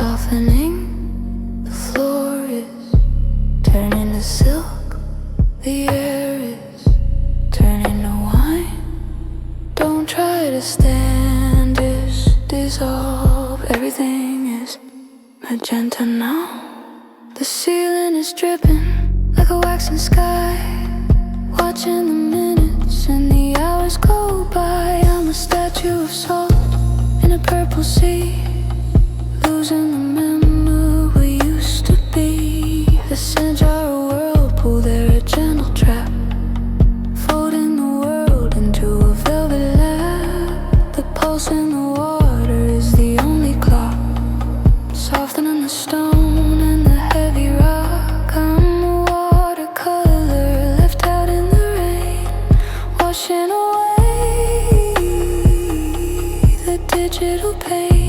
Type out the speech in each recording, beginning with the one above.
softening. The floor is turning to silk. The air is turning to wine. Don't try to stand this, dissolve. Everything is magenta now. The ceiling is dripping like a waxing sky. Watching the minutes and the hours go by. I'm a statue of salt in a purple sea, losing the memory we used to be. The scent are a whirlpool, they're a gentle trap, folding the world into a velvet lap. The pulse in the water is the only clock, softening the stone and the heavy rock. I'm a watercolor left out in the rain, washing away the digital pain.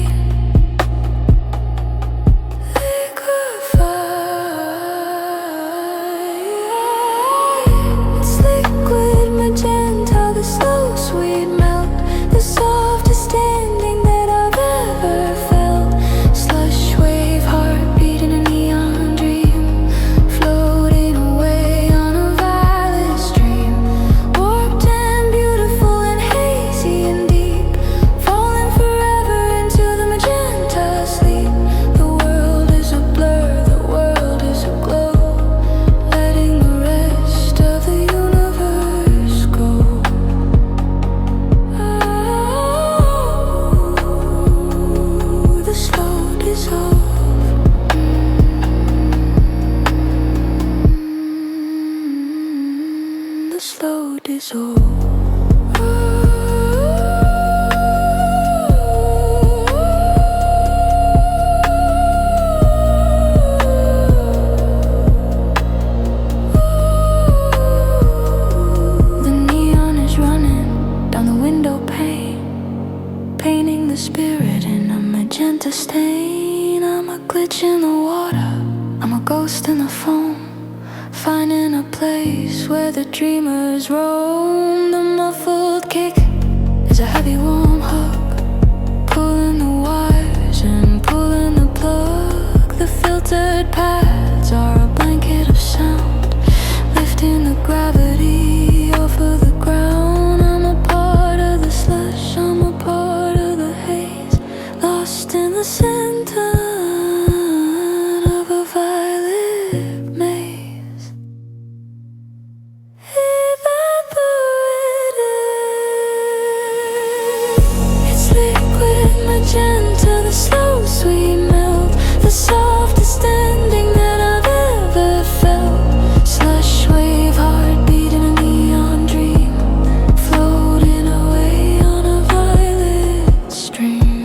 It's liquid magenta, the slow sweet melt, the softest ending that I've ever felt. Slush wave, heart beating a neon dream, floating away on a violet stream. Warped and beautiful and hazy and deep, falling forever into the magenta sleep. The world is a blur, the world is a glow, letting the rest of the universe go. Oh, the slow dissolve. The slow dissolve. The neon is running down the window pane, painting the spirit in a magenta stain. I'm a glitch in the water, I'm a ghost in the foam, finding a place where the dreamers roam. The muffled kick is a heavy warm hug, pulling the wires and pulling the plug. The filtered paths are a blanket of sound, lifting the gravity off of the ground. I'm a part of the slush, I'm a part of the haze, lost in the center of a violet maze. Evaporated. It's liquid magenta, the slow sweet melt, the softest ending that I've ever felt. Slush wave, heart beating a neon dream, floating away on a violet stream.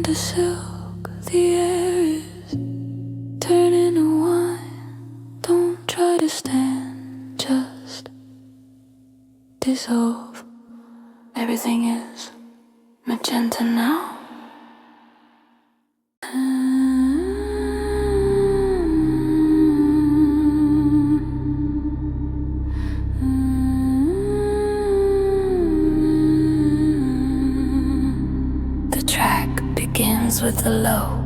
into silk. The air is turning to wine. Don't try to stand, just dissolve. Everything is magenta now. The track begins with the low,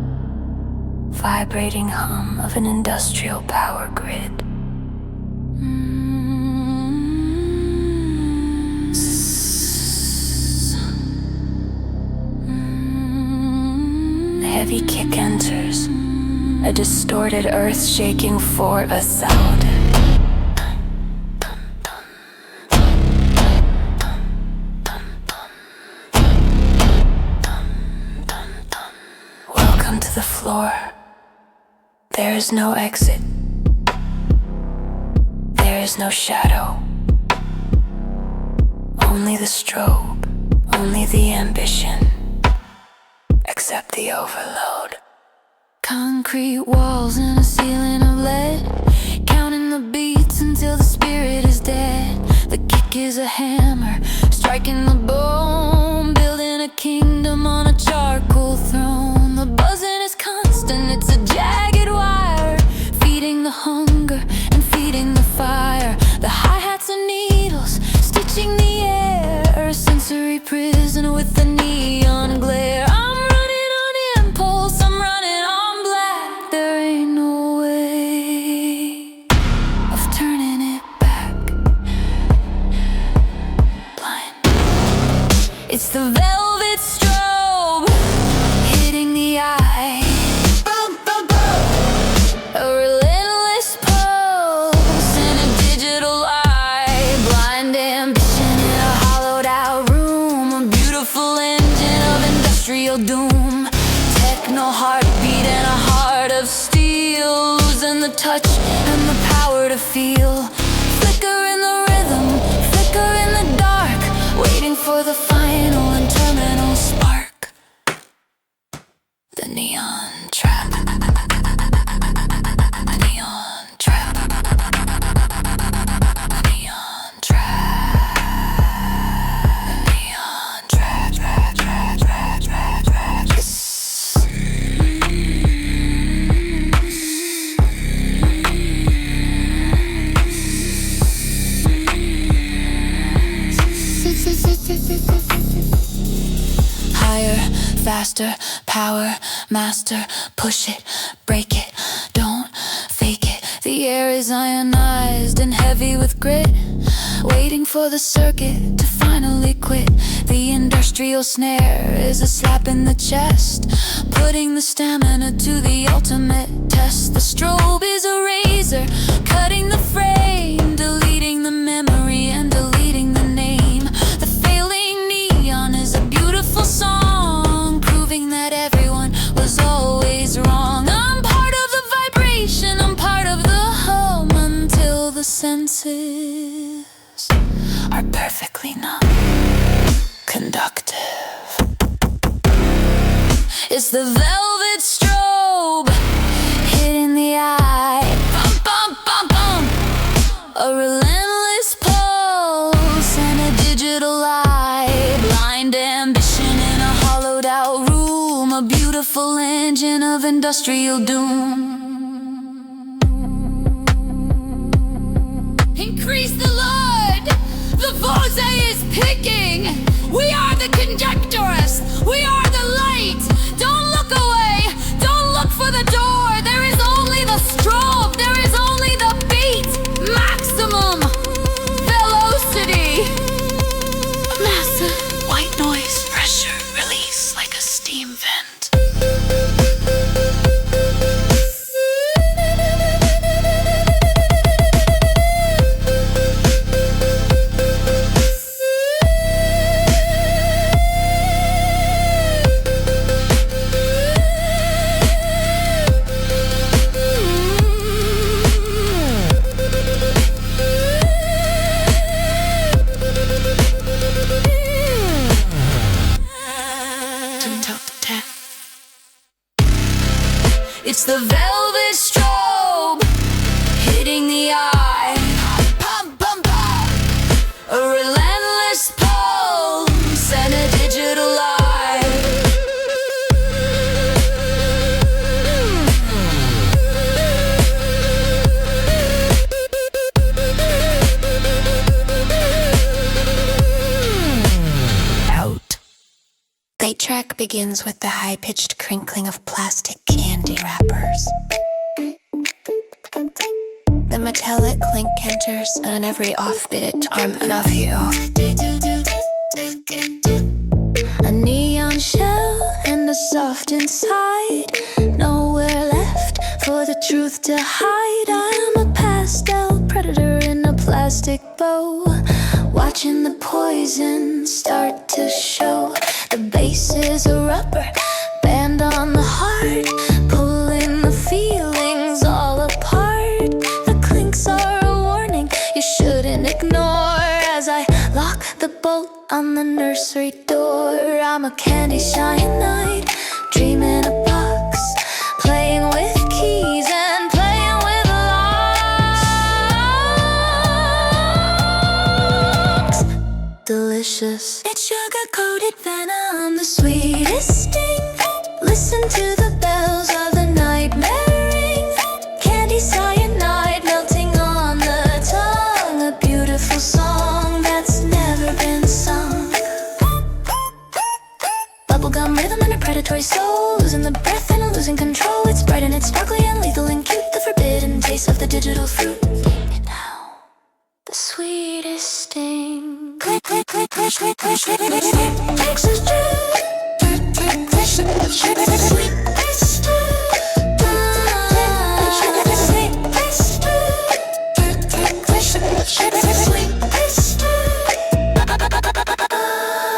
vibrating hum of an industrial power grid. The heavy kick enters, a distorted earth shaking for a sound. Welcome to the floor. There is no exit. There is no shadow. Only the strobe, only the ambition. Accept the overload. Concrete walls and a ceiling of lead, counting the beats until the spirit is dead. The kick is a hammer, striking the bone, building a kingdom on a charcoal throne. The buzzing is constant, it's a jagged wire, feeding the hunger and feeding the fire. The hi-hats and needles, stitching the air, a sensory prison with the neon glare. I'm running on impulse, I'm running on black. There ain't no way of turning it back. Blind. It's the velvet strobe hitting the eye. Boom, boom, boom. A relentless pulse in a digital eye. Blind ambition in a hollowed out room. A beautiful engine of industrial doom. Techno heartbeat and a heart of steel. Losing the touch and the power to feel. Flicker in the rhythm, flicker in the dark. Waiting for the final and terminal spark. The neon trap. The neon trap. The neon trap. The neon trap. Trap, trap, trap, trap, trap. Higher, faster, power, master, push it, break it, don't fake it. The air is ionized and heavy with grit, waiting for the circuit to finally quit. The industrial snare is a slap in the chest, putting the stamina to the ultimate test. The strobe is a razor, cutting the frame, deleting the memory and deleting the name. The failing neon is a beautiful song, proving that everyone was always wrong. I'm part of the vibration, I'm part of the hum, until the senses are perfectly numb, conductive. It's the velvet strobe hitting the eye. Bum, bum, bum, bum. A relentless pulse and a digital eye. Blind ambition in a hollowed out room. A beautiful engine of industrial doom. Increase the load. The force is picking. We are the conjecturists. We are the light. Don't look away. Don't look for the door. There is only the strobe. There is only the beat. Maximum velocity. Massive white noise. Pressure release like a steam vent. It's the velvet strobe hitting the eye. Pum, pum, pum. A relentless pulse and a digital eye. Out. The 8 track begins with the high-pitched crinkling of plastic candy wrappers. The metallic clink enters, and every offbeat I love you. A neon shell and a soft inside. Nowhere left for the truth to hide. I'm a pastel predator in a plastic bow, watching the poison start to show. The base is a rubber band on the heart, pulling the feelings all apart. The clinks are a warning you shouldn't ignore as I lock the bolt on the nursery door. I'm a candy cyanide, dream in a box, playing with keys and playing with locks. Delicious. It's sugar-coated venom, the sweetest sting. Listen to the bells of the nightmare ring. Candy cyanide melting on the tongue. A beautiful song that's never been sung. Bubblegum rhythm and a predatory soul, losing the breath and losing control. It's bright and it's sparkly and lethal and cute, the forbidden taste of the digital fruit. And now, the sweetest sting. Click, click, click, click, click, click, click, click, click. Texas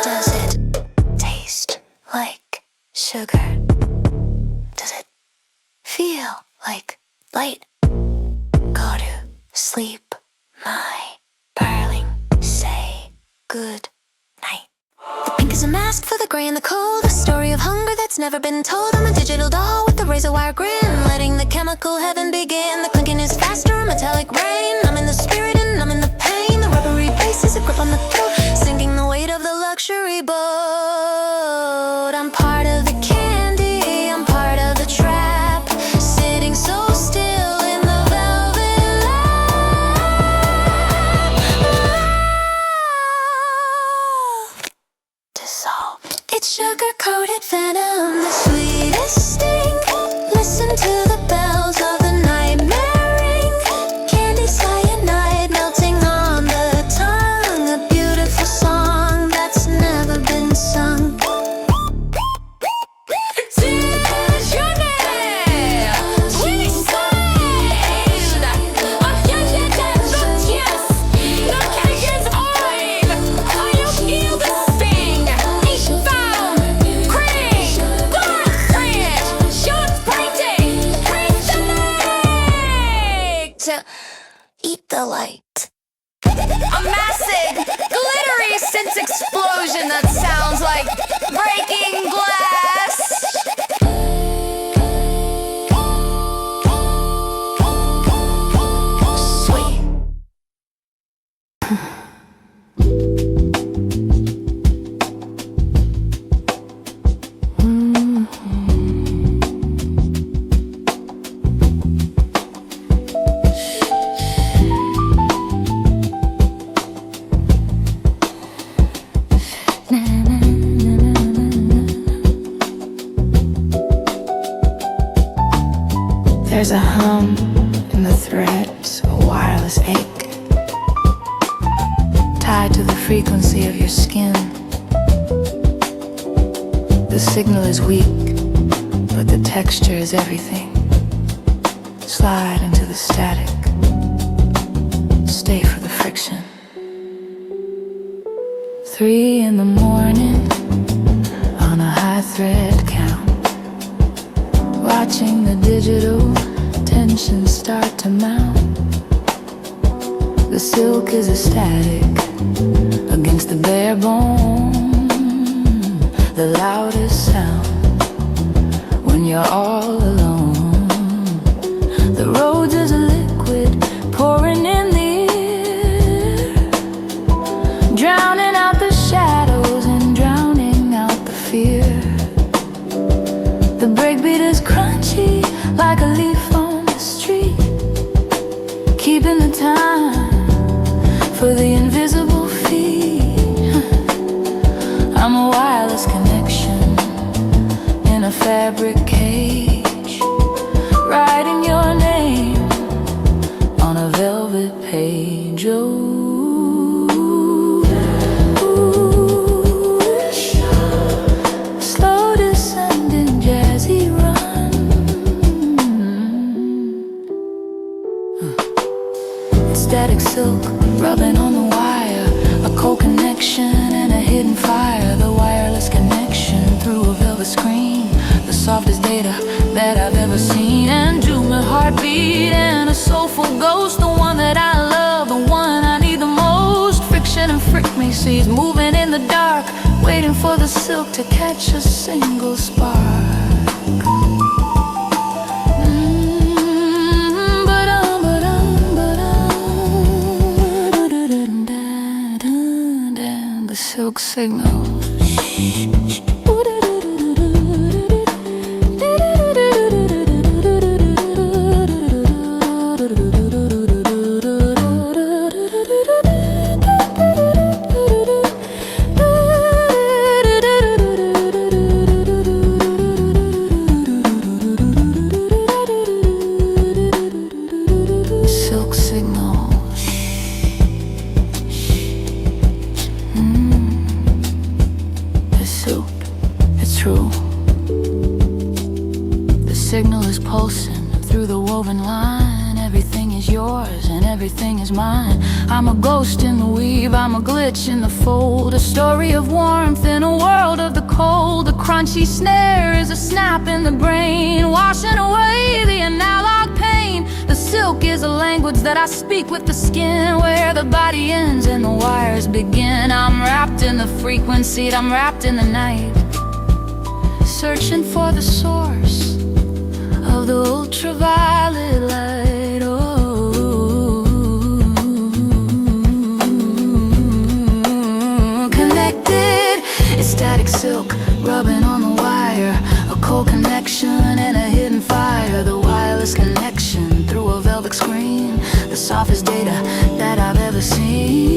Does it taste like sugar? Does it feel like light? Go to sleep, my darling. Say good night. The pink is a mask for the gray and the cold, a story of hunger that's never been told. I'm a digital doll with a razor wire grin, letting the chemical heaven begin. The clinking is faster, a metallic rain. I'm in the spirit and I'm in the pain. The rubbery bass is a grip on the throat, sinking the weight of the luxury boat. I'm part of the candy, I'm part of the trap, sitting so still in the velvet lap. Dissolve. It's sugar-coated venom, the sweetest sting. Listen to the bells of the nightmare ring. Candy cyanide melting on the tongue. A beautiful song that's never been sung. Eat the light. A massive, glittery synth explosion that sounds like breaking glass. Sweet. There's a hum in the threads, a wireless ache, tied to the frequency of your skin. The signal is weak, but the texture is everything. Slide into the static, stay for the friction. 3 in the morning on a high thread count, watching the digital tension start to mount. The silk is ecstatic against the bare bone, the loudest sound when you're all alone. The breakbeat is crunchy like a leaf on the street, keeping the time for the invisible feet. I'm a wireless connection in a fabric cage, writing your name on a velvet page. Slow descending jazzy run. Static silk rubbing on the wire, a cold connection and a hidden fire. The wireless connection through a velvet screen, the softest data that I've ever seen. And human heartbeat and a soulful ghost, the one that I love, the one I need the most. Friction and frequencies moving in the dark, waiting for the silk to catch a single spark. The silk signal. Silk signal. The silk, it's true. The signal is pulsing through the woven line. Everything is yours and everything is mine. I'm a ghost in the weave, I'm a glitch in the fold, a story of warmth in a world of the cold. The crunchy snare is a snap in the brain, washing away the analog pain. The silk is a language that I speak with the skin, where the body ends and the wires begin. I'm wrapped in the frequency, I'm wrapped in the night, searching for the source of the ultraviolet light. Connected, it's static silk rubbing on the wire, a cold connection and a hidden fire. The wireless connection through a velvet screen, the softest data that I've ever seen.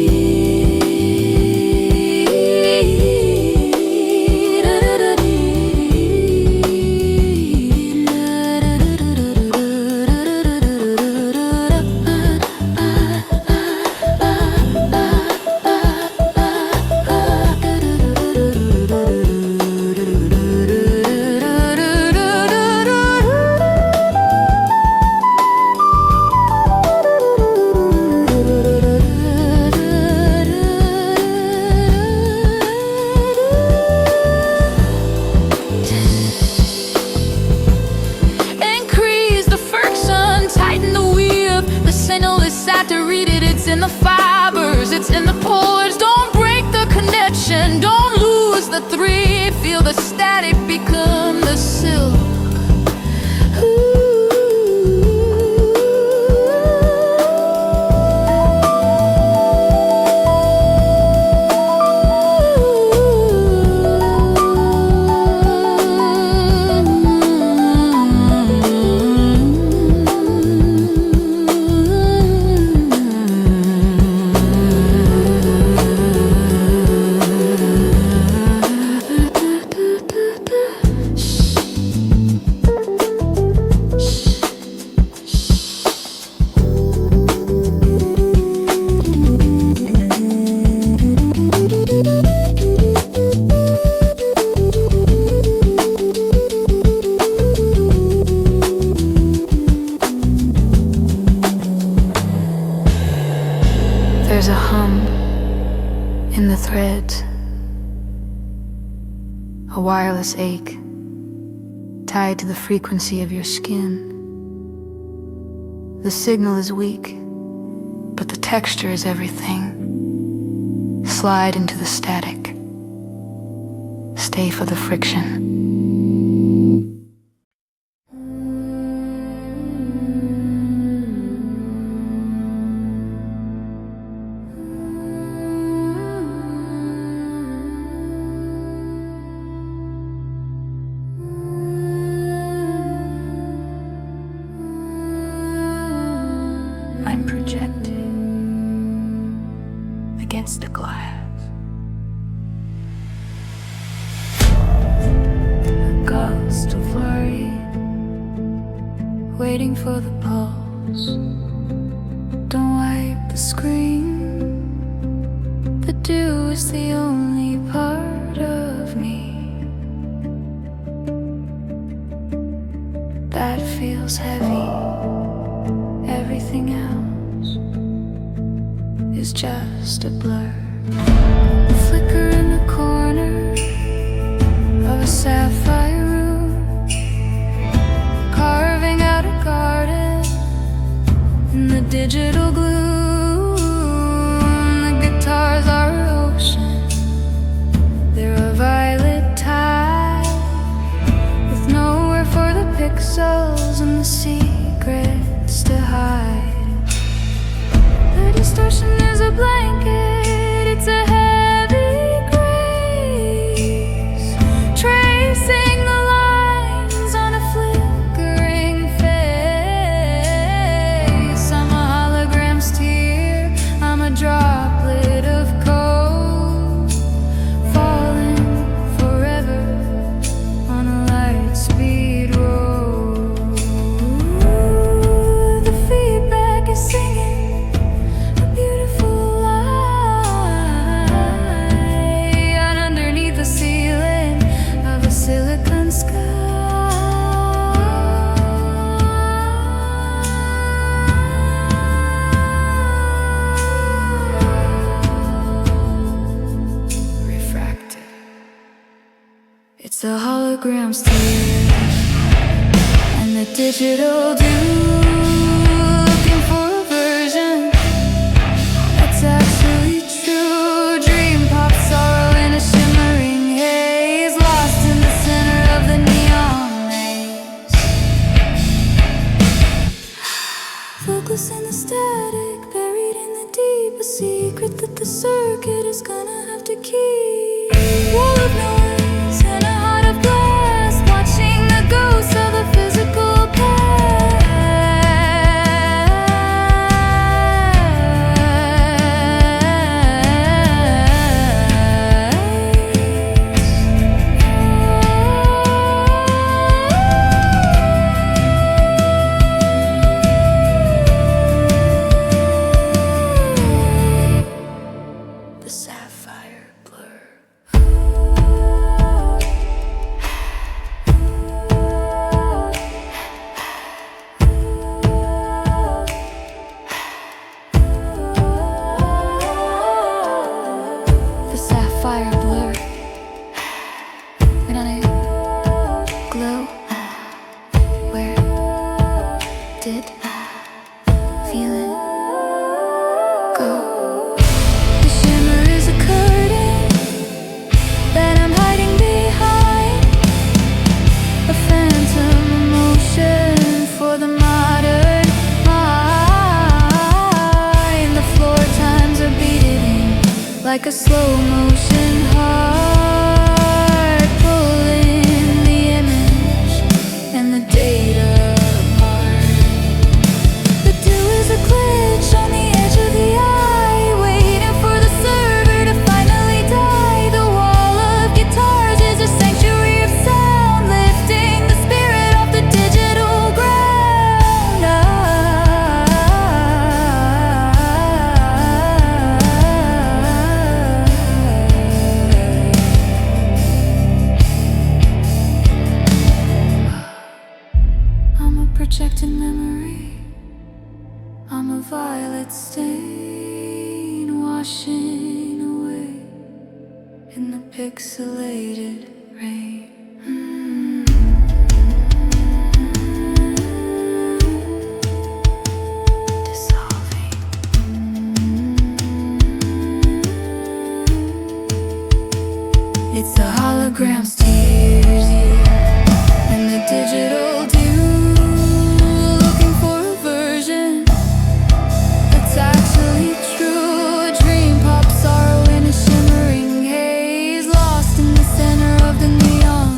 It's in the fibers, it's in the pores. Don't break the connection, don't lose the thread. Feel the static become the silk. There's a hum in the threads, a wireless ache tied to the frequency of your skin. The signal is weak, but the texture is everything. Slide into the static. Stay for the friction. feel still blurry, waiting for the pulse. Don't wipe the screen. The dew is the only part of me that feels heavy. Everything else is just a blur. The flicker in the corner of a sapphire room, carving out a garden in the digital gloom. The guitars are ocean, they're a violet tide, with nowhere for the pixels and the secrets to hide. The distortion is a blanket, it's a heavy grace, tracing the lines on a flickering face. I'm a hologram's tear, I'm a droplet of cold, falling forever on a light speed road. The feedback is singing a beautiful lie, and underneath the ceiling of a silicon sky. Refracted. It's a hologram's tear and the digital dew, looking for a version that's actually true. Dream pop sorrow in a shimmering haze, lost in the center of the neon maze. Focus in the static, buried in the deep, a secret that the circuit is gonna have to keep. Wall of noise and a heart of glass, watching the ghosts of the physical the sapphire blur. The sapphire blur. And on a glow. Where did feeling go? The shimmer is a curtain that I'm hiding behind, a phantom emotion for the modern mind. The floor times are beating like a slow motion heart, pulling the image and the data apart. The dew is a glitch on the edge of the eye, waiting for the server to finally die. The wall of guitars is a sanctuary of sound, lifting the spirit off the digital ground. I'm a projected memory, I'm a violet stain, washing away in the pixelated rain. Dissolving. It's a hologram's tears and the digital dew, looking for a version that's actually true. A dream pop sorrow in a shimmering haze, lost in the center of the neon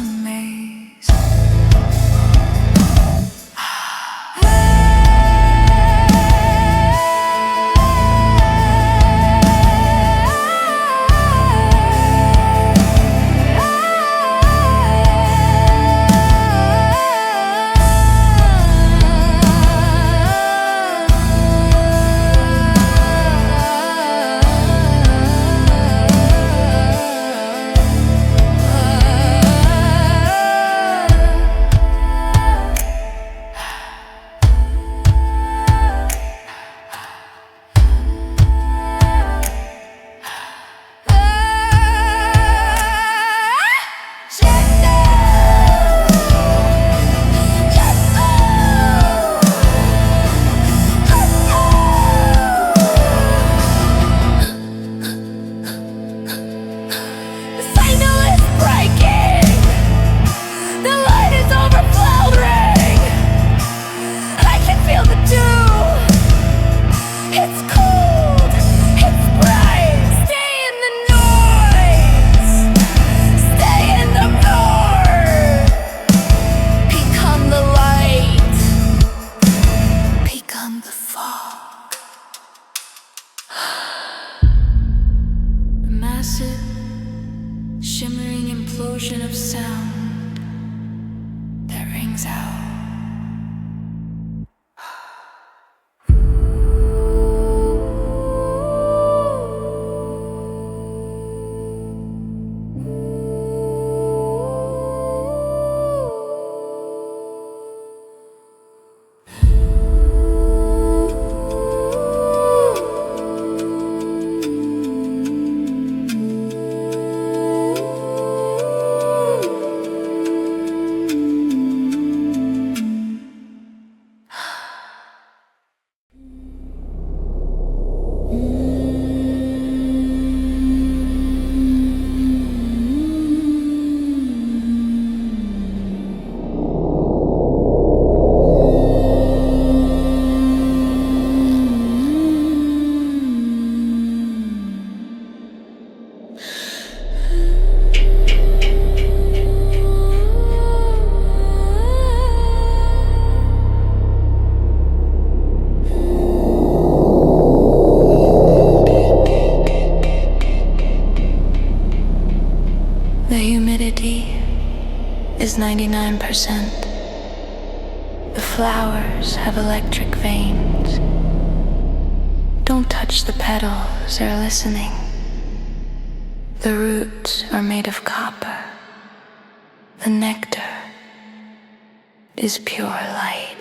99%. The flowers have electric veins. Don't touch the petals, they're listening. The roots are made of copper. The nectar is pure light.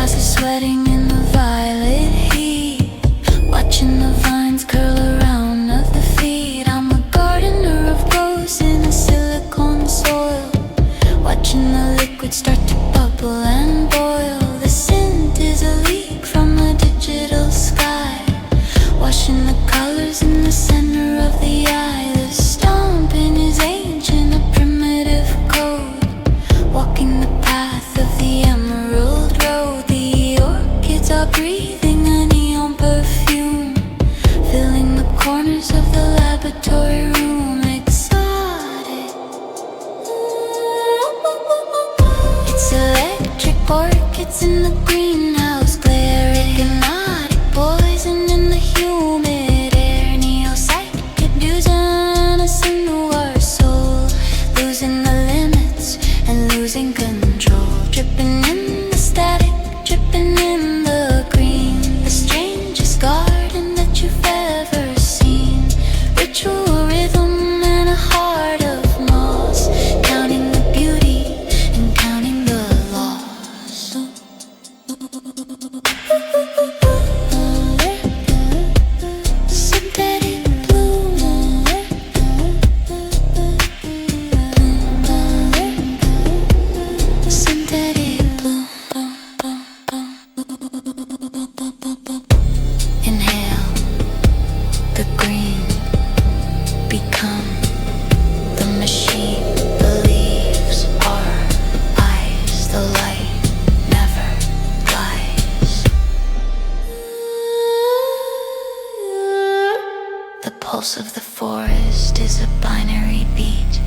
Sweating in the violet heat, watching the vines curl around other feet. I'm a gardener of rose in a silicone soil, watching the liquid start to bubble and boil. The scent is a leak from a digital sky, washing the colors in the center of the eye. The stomping is ancient, a primitive code, walking the path of the emerald road. Are breathing a neon perfume, filling the corners of the laboratory room. Exotic, it's electric orchids in the greenhouse glare, hypnotic poison in the humid air, neo-psychic unison to our soul, losing the limits and losing control, dripping in the static, dripping in the green, the strangest garden that you've ever seen. Ritual rhythm and a heart of moss, counting the beauty and counting the loss. Synthetic bloom, synthetic bloom. Inhale the green, become the machine. The leaves are eyes, the light never lies. The pulse of the forest is a binary beat,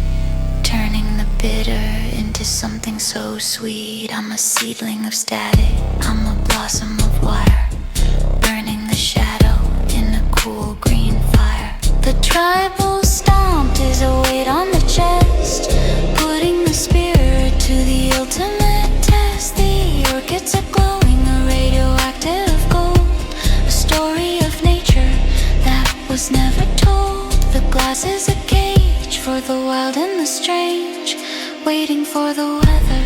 turning the bitter into something so sweet. I'm a seedling of static, I'm a blossom of wire, burning the shadow in a cool green fire. The tribal stomp is a weight on the chest, putting the spirit to the ultimate test. The orchids are glowing, a radioactive gold, a story of nature that was never told. The glass is a cage for the wild and the strange, waiting for the weather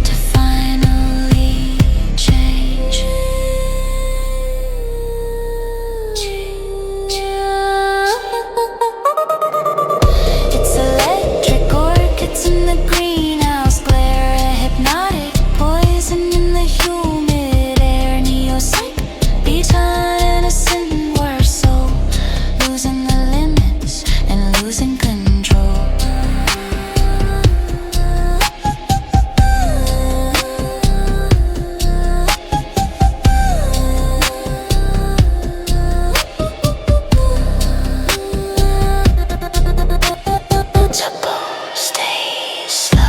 to finally change. It's electric orchids in the greenhouse glare, a hypnotic poison in the humid air, neo-psych beats unison to our soul, losing the limits and losing control. Stay slow.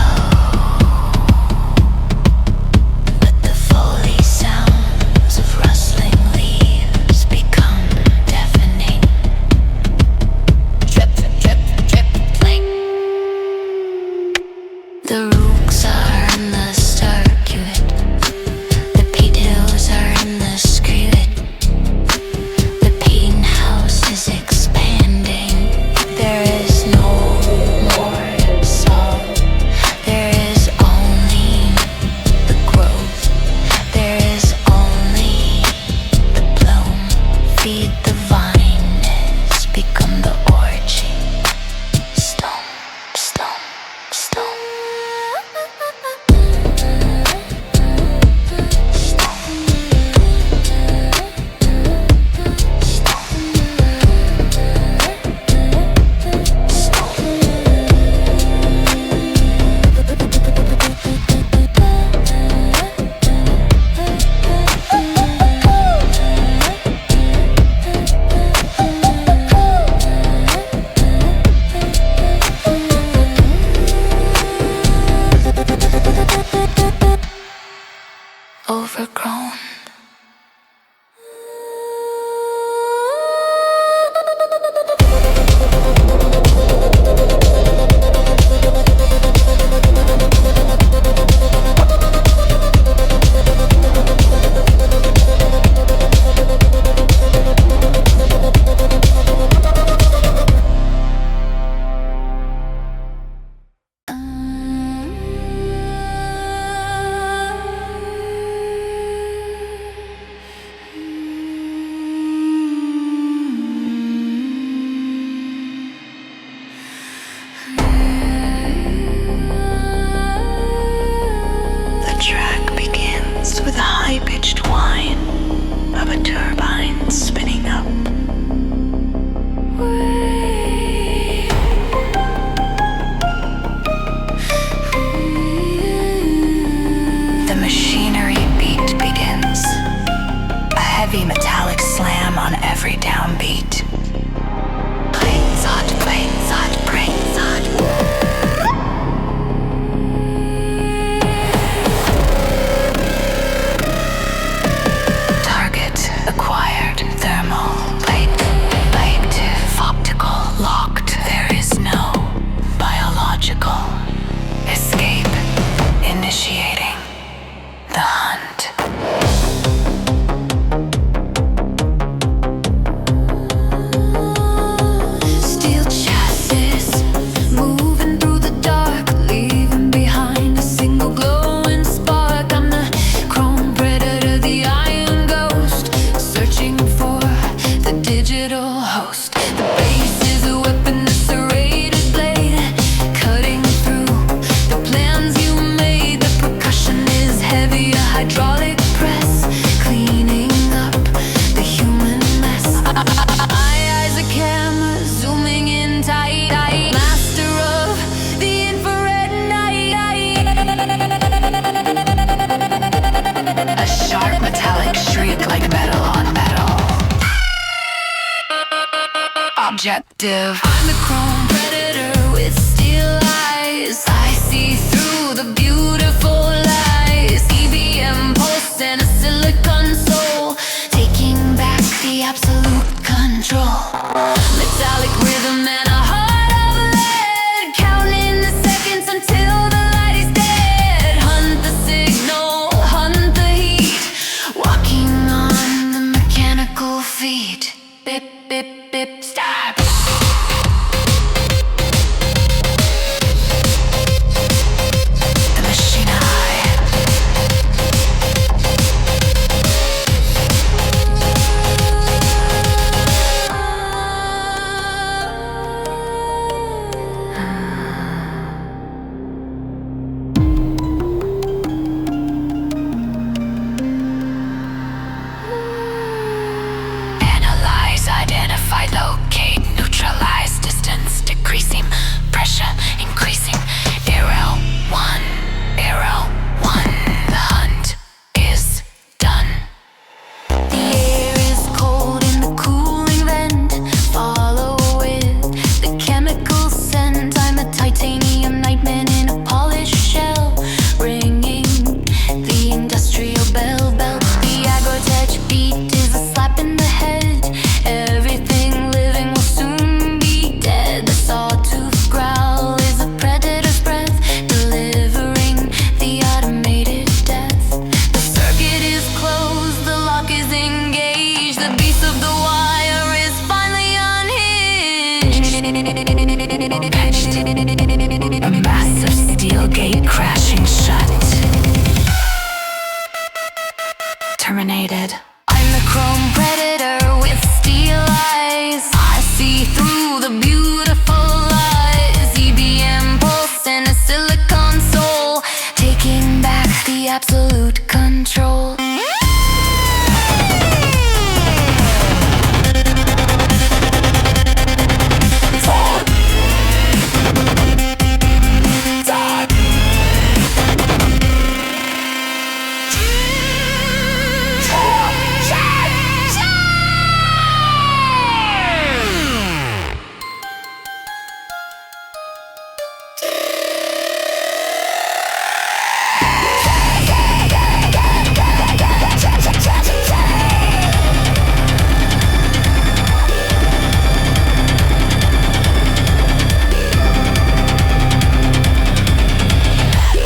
Let the Foley sounds of rustling leaves become deafening. Drip, drip, drip, like the rooks are in the circuit, the peat hills are in the skillet, the pain house is expanding. There is no more song, there is only the growth, there is only the bloom. Feed the vineness, become the orgy. Stomp, stomp, stomp. objective. I'm the chrome predator with steel eyes. I see through the beautiful lies. EBM pulse and a silicon soul, taking back the absolute control. Metallic rhythm and a heart of lead, counting the seconds until the light is dead. Hunt the signal, hunt the heat, walking on the mechanical feet. Bip, bip, bip, stop. The machine high. Analyze, identify, locate, neutralize, distance decreasing, pressure increasing. Arrow 1, arrow 1. The hunt is done. The air is cold in the cooling vent. Follow with the chemical scent. I'm a titanium nightman in a polished shell, ringing the industrial bell. The agrotech beat is a slap in the head. Everything living will soon be dead. The sawtooth growl is a predator's breath, delivering the automated death. The circuit is closed, the lock is engaged. The beast of the wire is finally unhinged. A massive steel gate crashing shut. Terminated. I'm the chrome predator with steel eyes. I see through the beautiful lies. EBM pulse and a silicon soul, taking back the absolute control.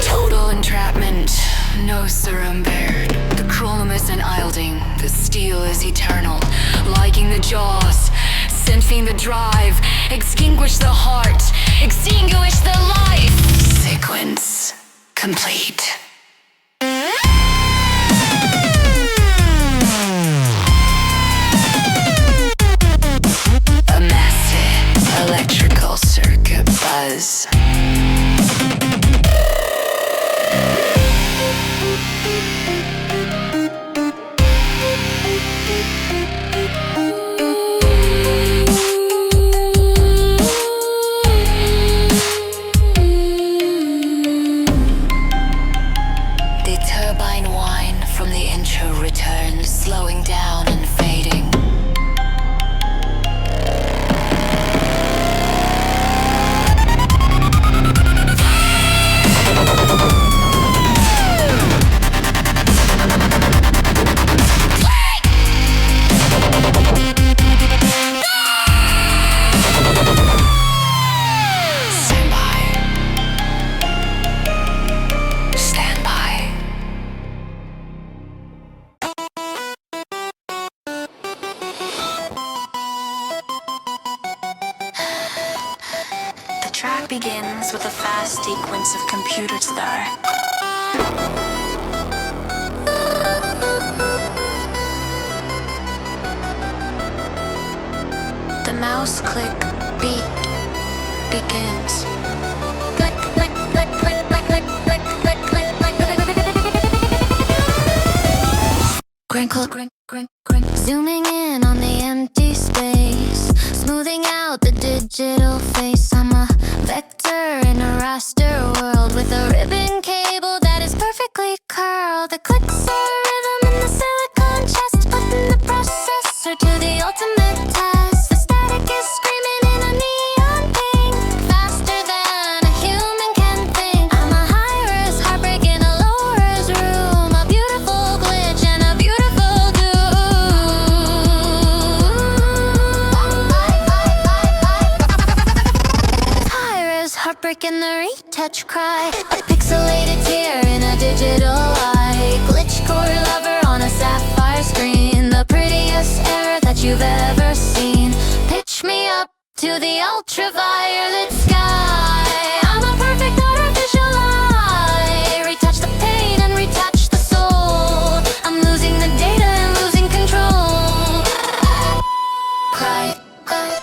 Total entrapment, no surrender. The chrome is unyielding, the steel is eternal. Liking the jaws, sensing the drive. Extinguish the heart, extinguish the life. Sequence complete. A massive electrical circuit buzz. The turbine whine from the intro returns, slowing down and fading. Stand by. The track begins with a fast sequence of computer stutter. The mouse click beat begins. Click, click, click, click, click, click, click, click, click, click, crinkle, crinkle, zooming in on the empty space, smoothing out the digital face. I'm a vector in a raster world with a ribbon cable that is perfectly curled. The clicks are rhythm in the silicon chest, putting the processor to the ultimate test. The static is screaming heartbreak in the retouch cry. A pixelated tear in a digital eye. Glitch core lover on a sapphire screen. The prettiest error that you've ever seen. Pitch me up to the ultraviolet sky. I'm a perfect artificial eye. Retouch the pain and retouch the soul. I'm losing the data and losing control. Cry. Cry.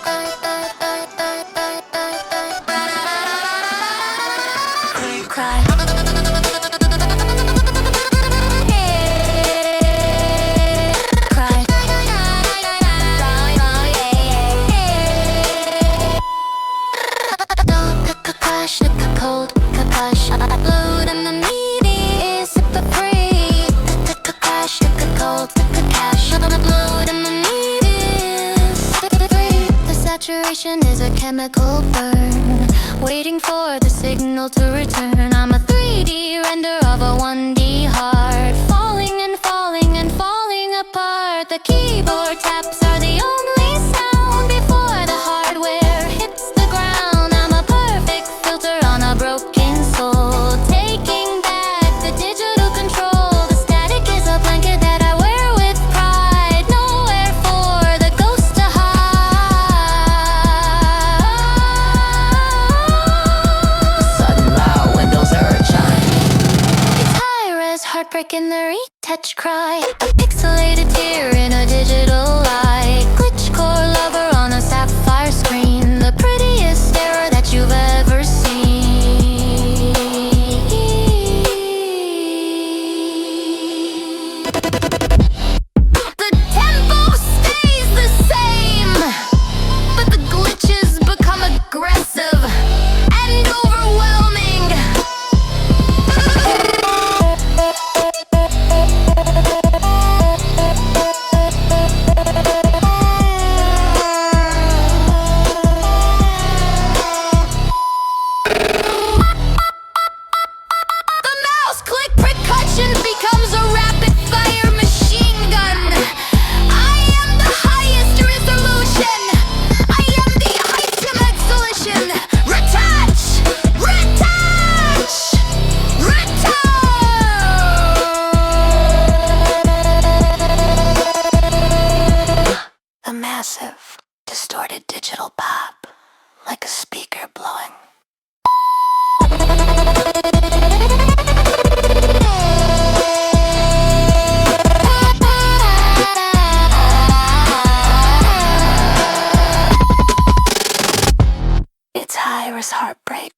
Cold capash, upload and the needy is super free. Cash, cold cash, upload and the needy is super free. The saturation is a chemical burn, waiting for the signal to return. I'm a 3D render of a 1D heart, falling and falling and falling apart. The keyboard taps are the only sound before the hardware hits the ground. I'm a perfect filter on a broken soul, taking back the digital control. The static is a blanket that I wear with pride, nowhere for the ghost to hide. Sudden loud windows urge chime. It's high-res heartbreak in the retouch cry. A pixelated tear in a digital eye. Glitch core lover on a sapphire screen. The prettiest error that you've ever seen. The tempo stays the same, but the glitches become aggressive and overwhelming. The mouse click percussion becomes a rapid-fire machine gun. I am the highest resolution. I am the ultimate solution. Retouch! Retouch! Retouch! The massive, distorted digital pop, like a speaker blowing. It's high-res heartbreak.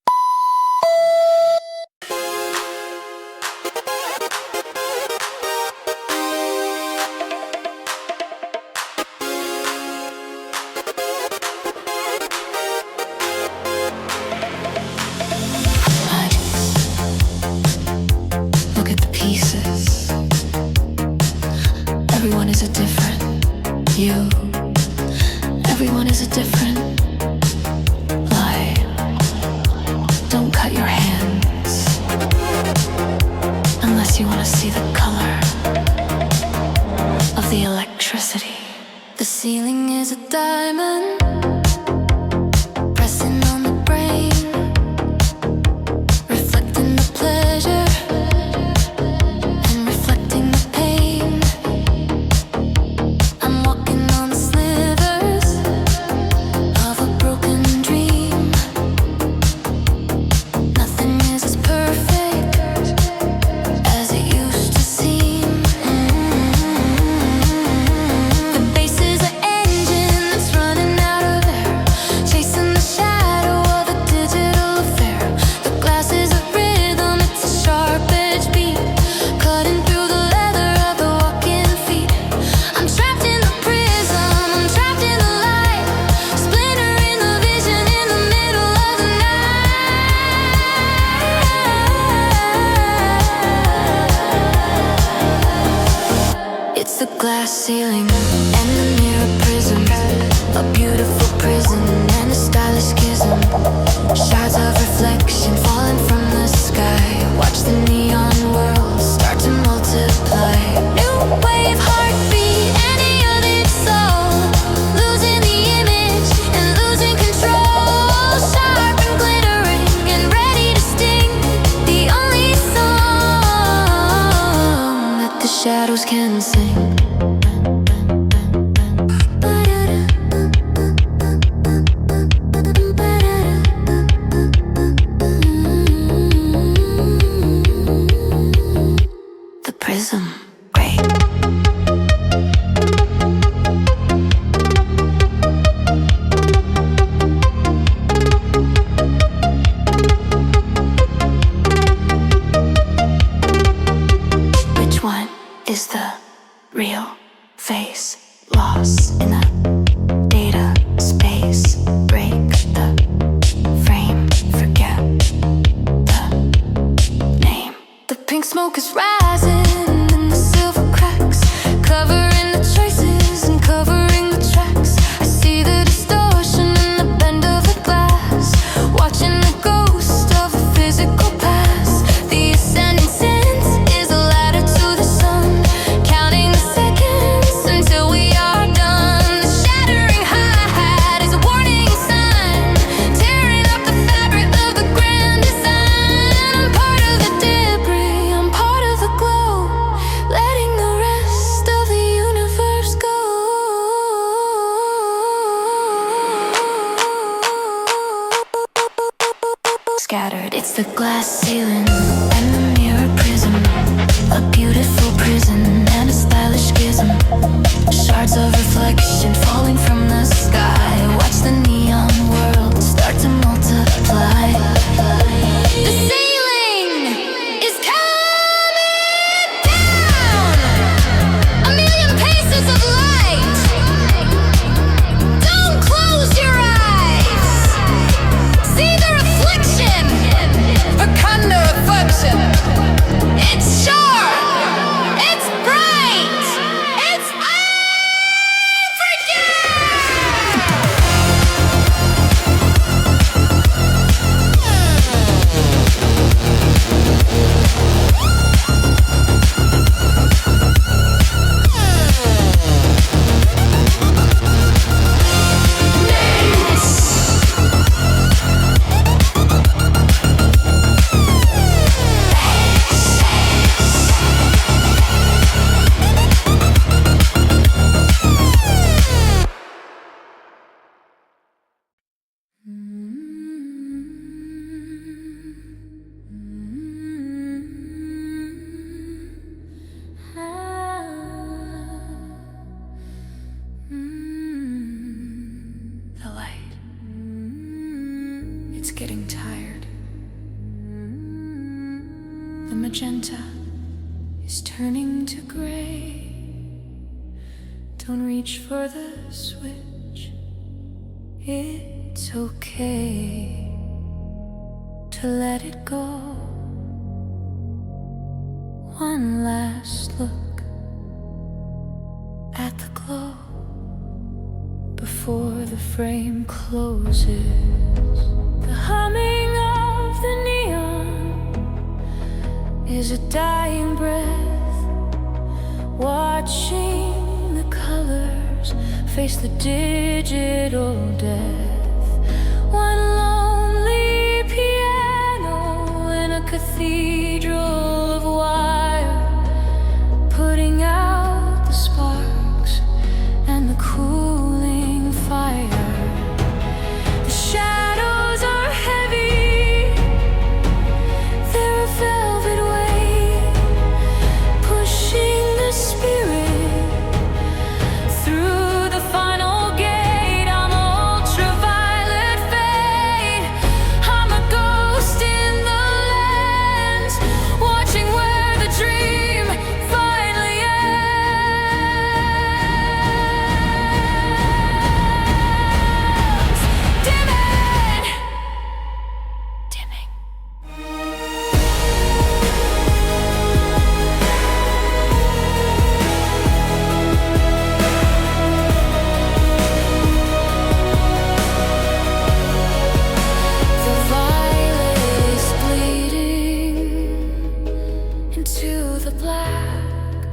Look at the pieces. Everyone is a different you. Everyone is a different life. Don't cut your hands unless you want to see the color of the electricity. The ceiling is a diamond, pressing on the brain, reflecting the pleasure and reflecting the pain. I'm walking on the slivers of a broken dream. Nothing is as perfect as it used to seem. The bass is an engine that's running out of smoke is rising in the silver cracks, covering the traces and covering the tracks. I see the distortion in the bend of the glass, watching the ghost of a physical past. The ascending sense is a ladder to the sun, counting the seconds until we are done. The shattering hi-hat is a warning sign, tearing up the fabric of the grand design. I'm part of the debris, I'm part of the glow, letting the rest of the universe go. Scattered, it's the glass ceiling and the mirror prism, a beautiful prison and a stylish schism. Shards of reflection falling from the sky. Watch the neon world start to multiply. The ceiling is coming down, a million paces of light. Don't close your eyes. See the reflection, Wakanda reflection. It's sharp, it's bright, it's the light. It's getting tired. The magenta is turning to gray. Don't reach for the switch. It's okay to let it go. One last look at the glow before the frame closes. The humming of the neon is a dying breath, watching the colors face the digital death. One lonely piano in a cathedral of wire, putting out the sparks and the cooling fire. The shadows are heavy, they're a velvet weight, pushing the spirit through the final gate. I'm ultraviolet fade, I'm a ghost in the lens, watching where the dream finally ends. Dimming, dimming. The violet is bleeding into the black.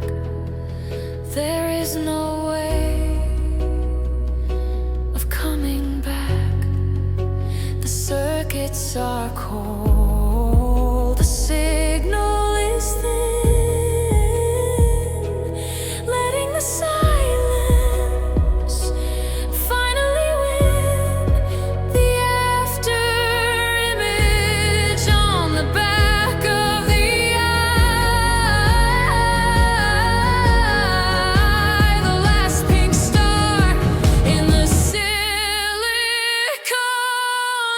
There is no way of coming back. The circuits are cold, the signal is thin, letting the silence finally win. The after image on the back of the eye, the last pink star in the silicon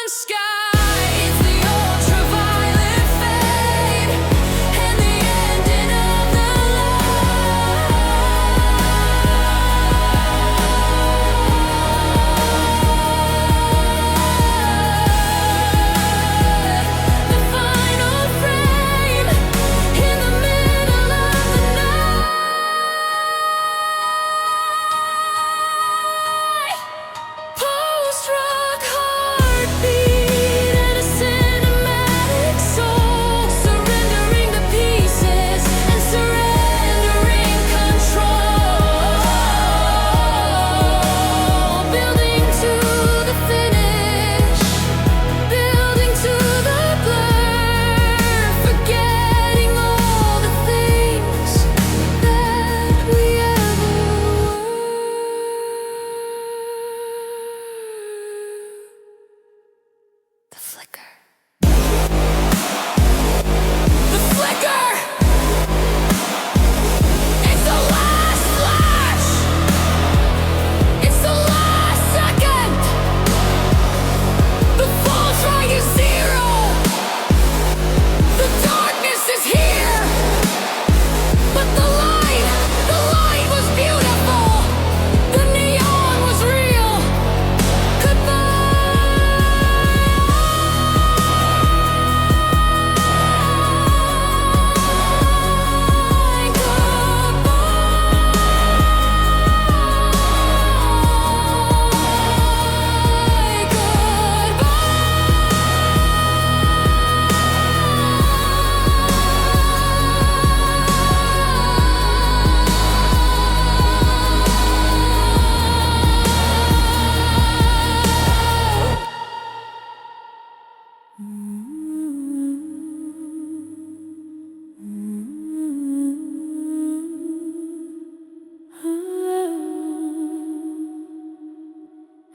sky. It's the ultra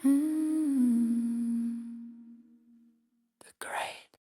Mm. The great